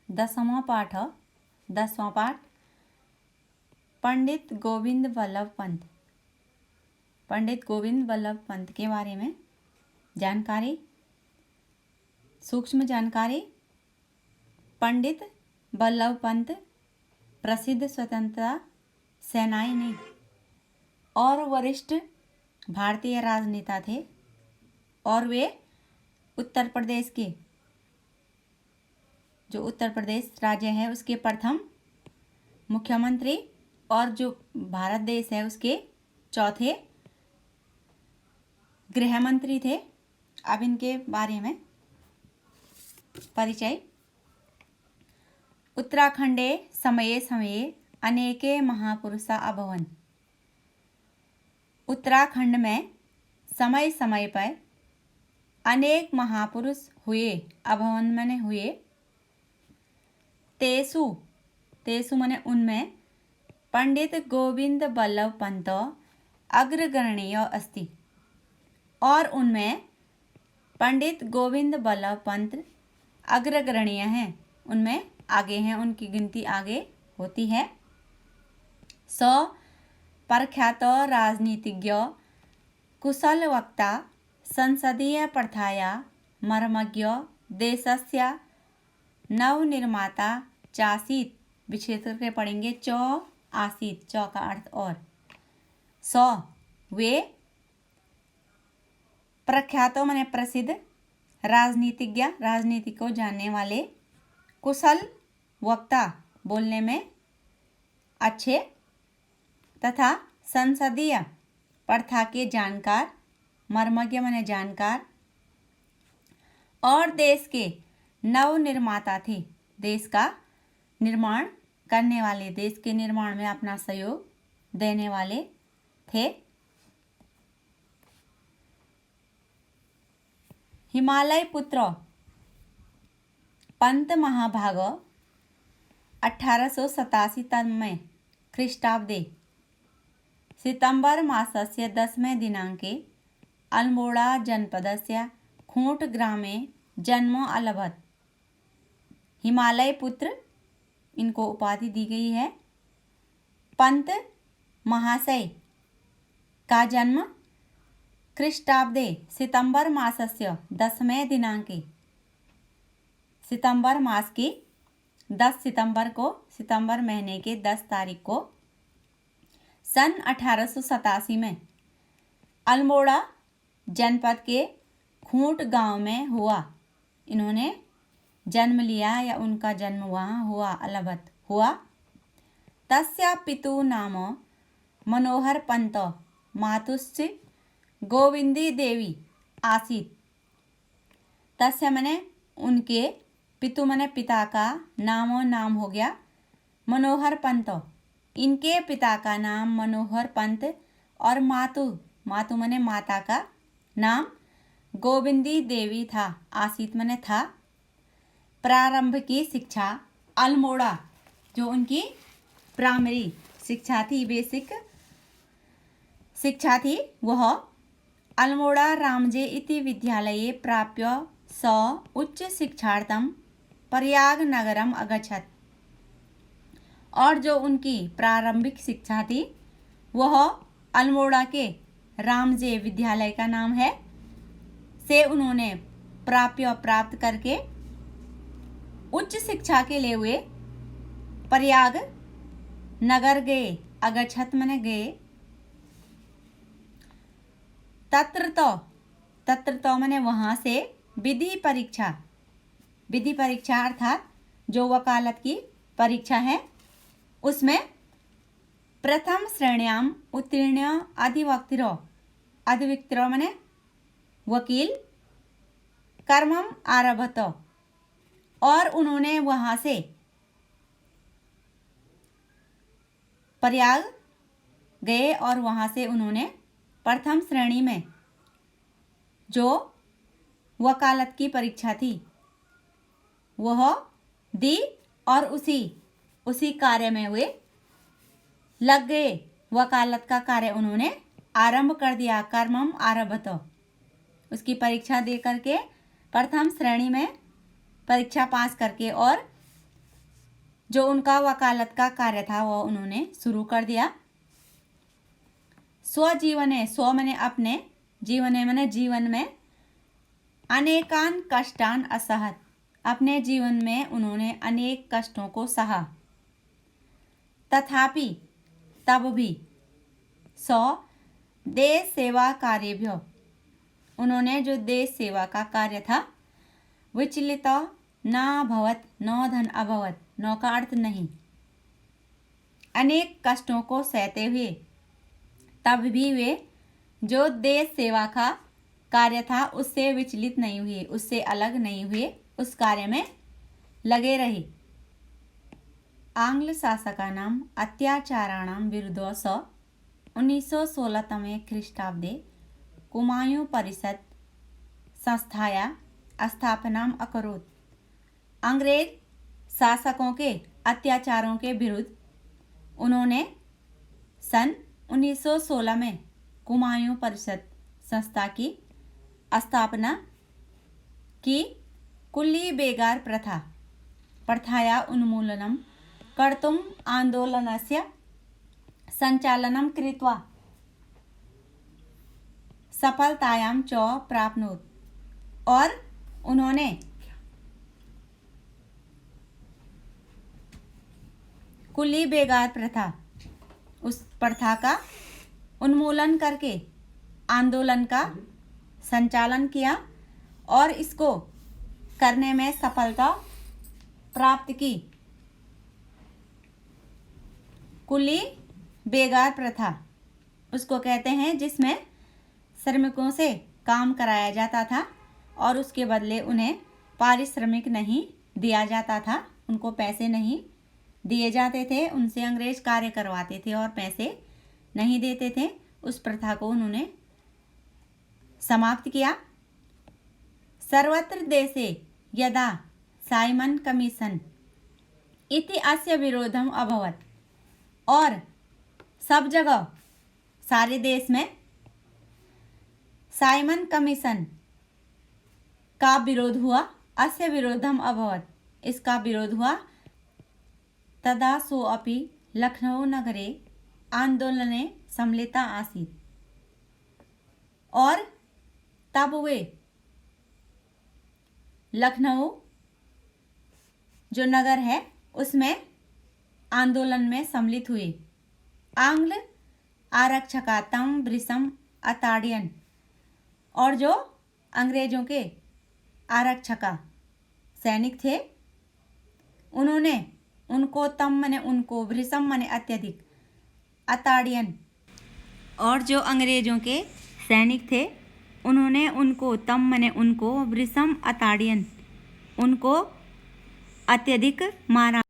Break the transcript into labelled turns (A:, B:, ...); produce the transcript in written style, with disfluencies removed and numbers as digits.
A: 10वां पाठ है। 10वां पाठ पंडित गोविंद वल्लभ पंत। पंडित गोविंद वल्लभ पंत के बारे में जानकारी, सूक्ष्म जानकारी। पंडित वल्लभ पंत प्रसिद्ध स्वतंत्रता सेनानी और वरिष्ठ भारतीय राजनेता थे और वे उत्तर प्रदेश के, जो उत्तर प्रदेश राज्य है उसके प्रथम मुख्यमंत्री और जो भारत देश है उसके चौथे गृह मंत्री थे। अब इनके बारे में परिचय। उत्तराखंडे समये समये अनेके महापुरुषा अभवन्। उत्तराखंड में समय समय पर अनेक महापुरुष हुए। अभवन माने हुए। तेसु तेसु माने उनमें पंडित गोविंद वल्लभ पंत अग्रगण्य अस्ति। और उनमें पंडित गोविंद वल्लभ पंत अग्रगण्य हैं, उनमें आगे हैं, उनकी गिनती आगे होती है। स प्रख्यात राजनीतिज्ञ, कुशल वक्ता, संसदीय प्रथाया मर्मज्ञ, देशस्य नवनिर्माता चासीत। विशेष करके पढ़ेंगे चौ आसीत, चौ का अर्थ और। वे प्रख्यातो माने प्रसिद्ध, राजनीतिज्ञ राजनीति को जानने वाले, कुशल वक्ता बोलने में अच्छे, तथा संसदीय प्रथा के जानकार, मर्मज्ञ माने जानकार, और देश के नव निर्माता थे। देश का निर्माण करने वाले, देश के निर्माण में अपना सहयोग देने वाले थे। हिमालय पुत्र पंत महाभाग 1887 तमे ख्रीष्टाब्दे सितंबर मासस्य 10मे दिनांके अल्मोड़ा जनपदस्य खूंट ग्रामे जन्म अलभत। हिमालय पुत्र इनको उपाधि दी गई है। पंत महाशय का जन्म ख्रीष्टाब्दे सितंबर मासस्य 10मे दिनांके, सितंबर मास की 10 सितंबर को, सितंबर महीने के 10 तारीख को सन 1887 में अल्मोड़ा जनपद के खूंट गांव में हुआ। इन्होंने जन्म लिया या उनका जन्म वहाँ हुआ, अलभत हुआ। तस्य पितु नाम मनोहर पंत, मातुश्च गोविंदी देवी आसीत। तस्य मने उनके, पितु मने पिता का, नाम हो गया मनोहर पंत। इनके पिता का नाम मनोहर पंत और मातु मने माता का नाम गोविंदी देवी था। आसीत मने था। प्रारंभ की शिक्षा अल्मोड़ा, जो उनकी प्राइमरी शिक्षा थी, बेसिक शिक्षा थी, वह अल्मोड़ा रामजे इति विद्यालये प्राप्य स उच्च शिक्षार्थं प्रयाग नगरम अगच्छत्। और जो उनकी प्रारंभिक शिक्षा थी वह अल्मोड़ा के रामजे विद्यालय का नाम है से उन्होंने प्राप्त करके उच्च शिक्षा के लिए हुए प्रयाग नगर गए। अगच्छत् माने गए। तत्र तो माने वहाँ से विधि परीक्षा अर्थात जो वकालत की परीक्षा है उसमें प्रथम श्रेण्याम उत्तीर्ण अधिवक्त्र माने वकील कर्मम आरभत। और उन्होंने वहाँ से प्रयाग गए और वहाँ से उन्होंने प्रथम श्रेणी में जो वकालत की परीक्षा थी वह दी और उसी कार्य में वे लग गए। वकालत का कार्य उन्होंने आरंभ कर दिया। कर्मम आरभत, उसकी परीक्षा दे करके प्रथम श्रेणी में परीक्षा पास करके और जो उनका वकालत का कार्य था वो उन्होंने शुरू कर दिया। स्वजीवने, स्व मैंने अपने, जीवने मैंने जीवन में, अनेकान कष्टान असहत, अपने जीवन में उन्होंने अनेक कष्टों को सहा। तथापि, तब भी, सौ देश सेवा कार्यभ्यो, उन्होंने जो देश सेवा का कार्य था, विचलित न भवत, न धन अभवत, न का अर्थ नहीं, अनेक कष्टों को सहते हुए तब भी वे जो देश सेवा का कार्य था उससे विचलित नहीं हुए, उससे अलग नहीं हुए, उस कार्य में लगे रहे। आंग्ल शासकानां अत्याचाराणां विरुद्ध स 1916 तमे ख्रीष्टाब्दे कुमायूं परिषद संस्थाया स्थापनाम अकरोत्। अंग्रेज शासकों के अत्याचारों के विरुद्ध उन्होंने सन 1916 में कुमायूं परिषद संस्था की स्थापना की। कुली बेगार प्रथाया उन्मूलनं कर्तुम् आंदोलनस्य संचालनं कृत्वा सफलतायां च प्राप्नोत्। और उन्होंने कुली बेगार प्रथा, उस प्रथा का उन्मूलन करके आंदोलन का संचालन किया और इसको करने में सफलता प्राप्त की। कुली बेगार प्रथा उसको कहते हैं जिसमें श्रमिकों से काम कराया जाता था और उसके बदले उन्हें पारिश्रमिक नहीं दिया जाता था, उनको पैसे नहीं दिए जाते थे, उनसे अंग्रेज कार्य करवाते थे और पैसे नहीं देते थे। उस प्रथा को उन्होंने समाप्त किया। सर्वत्र देशे यदा साइमन कमीशन इति अस्य विरोधम अभवत्, और सब जगह सारे देश में साइमन कमीशन का विरोध हुआ। अस्य विरोधम अभवत्, इसका विरोध हुआ। तदा सोऽपि लखनऊ नगरे आंदोलने सम्मिलिता आसीत्, और तब वे लखनऊ जो नगर है उसमें आंदोलन में सम्मिलित हुए। आंग्ल आरक्षका तम वृषम अताड़ियन, और जो अंग्रेजों के आरक्षका सैनिक थे उन्होंने उनको, तम मने उनको, वृषम मने अत्यधिक, अताड़ियन, और जो अंग्रेजों के सैनिक थे उन्होंने उनको, तम मने उनको, वृषम अताड़ियन, उनको अत्यधिक मारा।